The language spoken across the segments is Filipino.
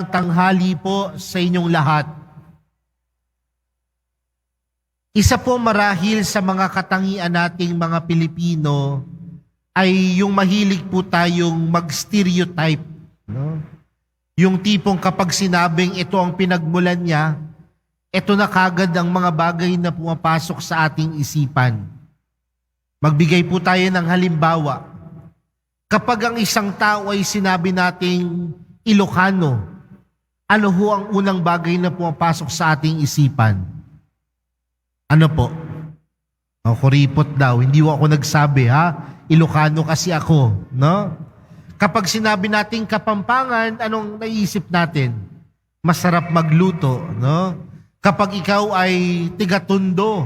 Magandang tanghali po sa inyong lahat. Isa po marahil sa mga katangian nating mga Pilipino ay yung mahilig po tayong mag-stereotype. No? Yung tipong kapag sinabing ito ang pinagmulan niya, ito na kagad ang mga bagay na pumapasok sa ating isipan. Magbigay po tayo ng halimbawa. Kapag ang isang tao ay sinabi nating Ilocano, ano ho ang unang bagay na pumapasok sa ating isipan? Ano po? O, kuripot daw. Hindi ho ako nagsabi, ha? Ilocano kasi ako, no? Kapag sinabi nating Kapampangan, anong naisip natin? Masarap magluto, no? Kapag ikaw ay tiga-Tondo,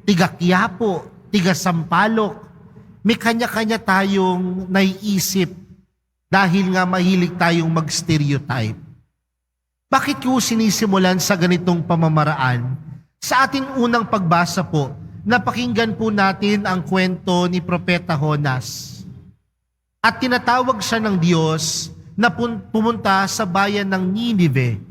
tiga-Quiapo, tiga-Sampaloc, may kanya-kanya tayong naiisip dahil nga mahilig tayong mag-stereotype. Bakit ko sinisimulan sa ganitong pamamaraan? Sa ating unang pagbasa po, napakinggan po natin ang kwento ni Propeta Jonas. At tinatawag siya ng Diyos na pumunta sa bayan ng Ninive.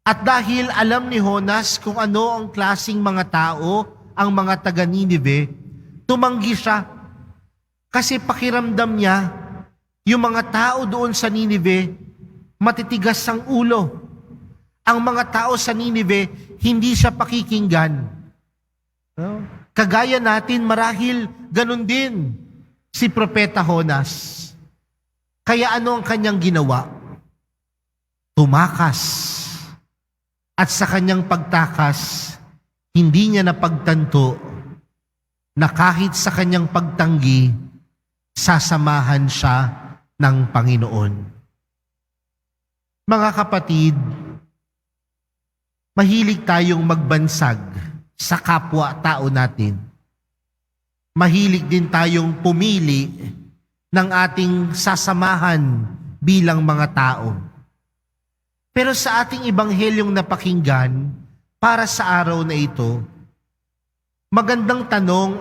At dahil alam ni Jonas kung ano ang klasing mga tao ang mga taga Ninive, tumanggi siya. Kasi pakiramdam niya, yung mga tao doon sa Ninive, matitigas ang ulo. Ang mga tao sa Ninive, hindi siya pakikinggan. No? Kagaya natin, marahil ganun din si Propeta Jonas. Kaya ano ang kanyang ginawa? Tumakas. At sa kanyang pagtakas, hindi niya napagtanto na kahit sa kanyang pagtanggi, sasamahan siya ng Panginoon. Mga kapatid, mahilig tayong magbansag sa kapwa-tao natin. Mahilig din tayong pumili ng ating sasamahan bilang mga tao. Pero sa ating ibanghelyong napakinggan, para sa araw na ito, magandang tanong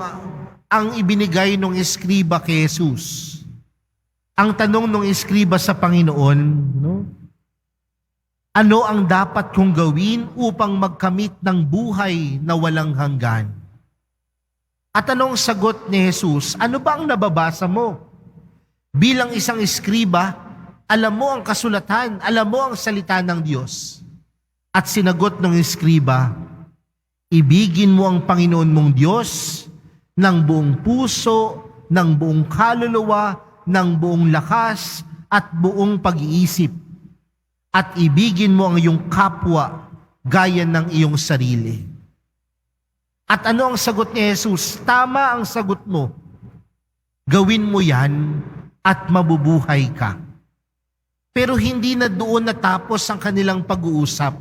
ang ibinigay ng eskriba kay Jesus. Ang tanong ng eskriba sa Panginoon, no? Ano ang dapat kong gawin upang magkamit ng buhay na walang hanggan? At anong sagot ni Jesus? Ano ba ang nababasa mo? Bilang isang eskriba, alam mo ang kasulatan, alam mo ang salita ng Diyos. At sinagot ng eskriba, ibigin mo ang Panginoon mong Diyos ng buong puso, ng buong kaluluwa, ng buong lakas at buong pag-iisip. At ibigin mo ang iyong kapwa gaya ng iyong sarili. At ano ang sagot ni Jesus? Tama ang sagot mo. Gawin mo yan at mabubuhay ka. Pero hindi na doon natapos ang kanilang pag-uusap.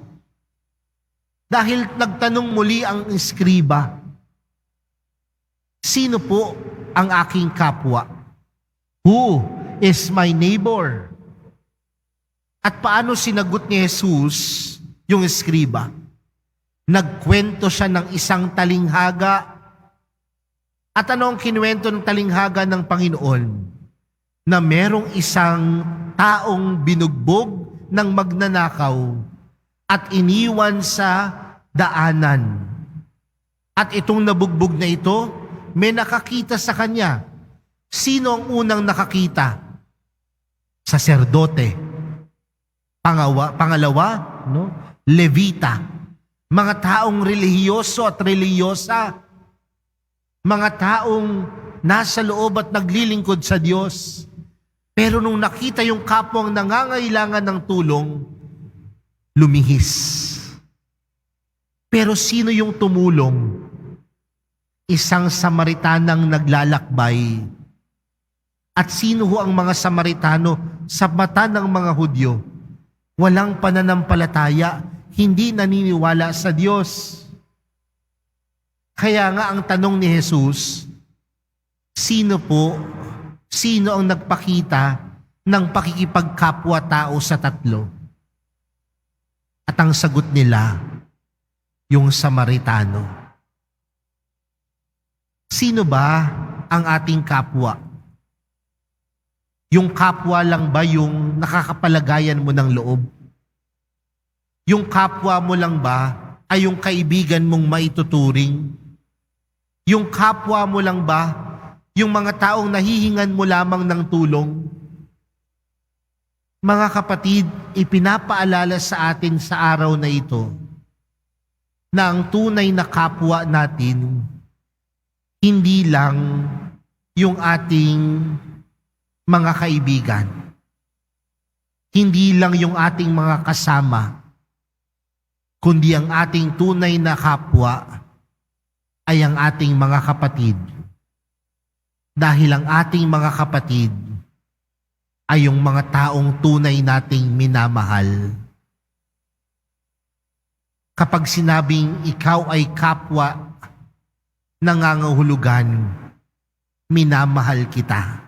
Dahil nagtanong muli ang eskriba, sino po ang aking kapwa? Who is my neighbor? At paano sinagot ni Jesus yung eskriba? Nagkwento siya ng isang talinghaga. At ano ang kinuwento ng talinghaga ng Panginoon? Na merong isang taong binugbog ng magnanakaw at iniwan sa daanan. At itong nabugbog na ito, may nakakita sa kanya. Sino ang unang nakakita? Saserdote. Pangalawa, no? Levita. Mga taong relihiyoso at relihiyosa. Mga taong nasa loob at naglilingkod sa Diyos. Pero nung nakita yung kapwang nangangailangan ng tulong, lumihis. Pero sino yung tumulong? Isang Samaritanang naglalakbay. At sino ho ang mga Samaritano sa mata ng mga Hudyo? Walang pananampalataya, hindi naniniwala sa Diyos. Kaya nga ang tanong ni Jesus, sino ang nagpakita ng pakikipagkapwa-tao sa tatlo? At ang sagot nila, yung Samaritano. Sino ba ang ating kapwa? Yung kapwa lang ba yung nakakapalagayan mo ng loob? Yung kapwa mo lang ba ay yung kaibigan mong maituturing? Yung kapwa mo lang ba yung mga taong nahihingan mo lamang ng tulong? Mga kapatid, ipinapaalala sa atin sa araw na ito na ang tunay na kapwa natin hindi lang yung ating mga kaibigan, hindi lang yung ating mga kasama, kundi ang ating tunay na kapwa ay ang ating mga kapatid. Dahil ang ating mga kapatid ay yung mga taong tunay nating minamahal. Kapag sinabing ikaw ay kapwa nangangahulugan, minamahal kita.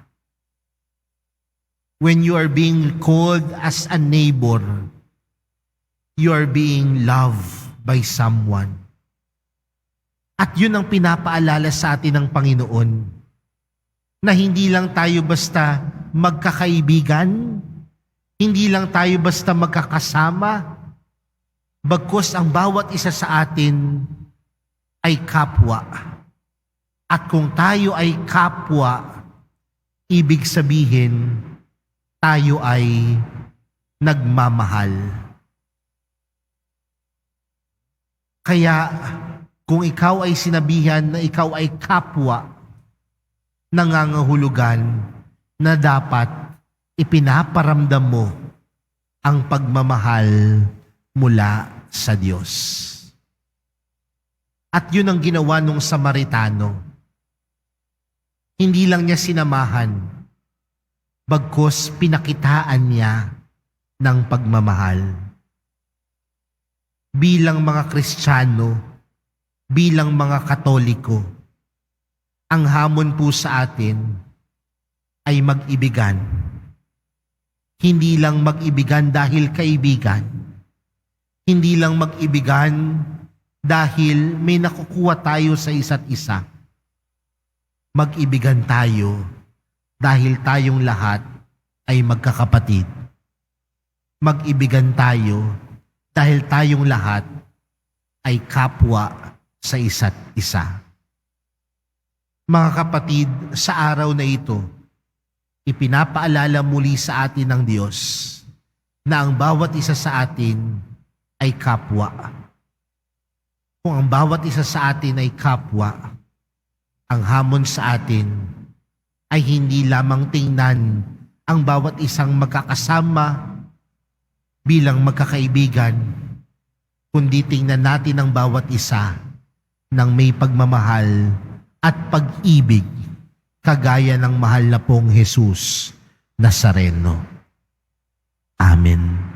When you are being called as a neighbor, you are being loved by someone. At yun ang pinapaalala sa atin ng Panginoon, na hindi lang tayo basta magkakaibigan, hindi lang tayo basta magkakasama, bagkus ang bawat isa sa atin ay kapwa. At kung tayo ay kapwa, ibig sabihin, tayo ay nagmamahal. Kaya, kung ikaw ay sinabihan na ikaw ay kapwa, nangangahulugan na dapat ipinaparamdam mo ang pagmamahal mula sa Diyos. At yun ang ginawa nung Samaritano. Hindi lang niya sinamahan, bagkus pinakitaan niya ng pagmamahal. Bilang mga Kristiyano, bilang mga Katoliko, ang hamon po sa atin ay mag-ibigan. Hindi lang mag-ibigan dahil kaibigan. Hindi lang mag-ibigan dahil may nakukuha tayo sa isa't isa. Mag-ibigan tayo dahil tayong lahat ay magkakapatid. Mag-ibigan tayo dahil tayong lahat ay kapwa sa isa't isa. Mga kapatid, sa araw na ito, ipinapaalala muli sa atin ng Diyos na ang bawat isa sa atin ay kapwa. Kung ang bawat isa sa atin ay kapwa, ang hamon sa atin ay hindi lamang tingnan ang bawat isang magkakasama bilang magkakaibigan, kundi tingnan natin ang bawat isa ng may pagmamahal at pag-ibig kagaya ng mahal na pong Jesus Nazareno. Amen.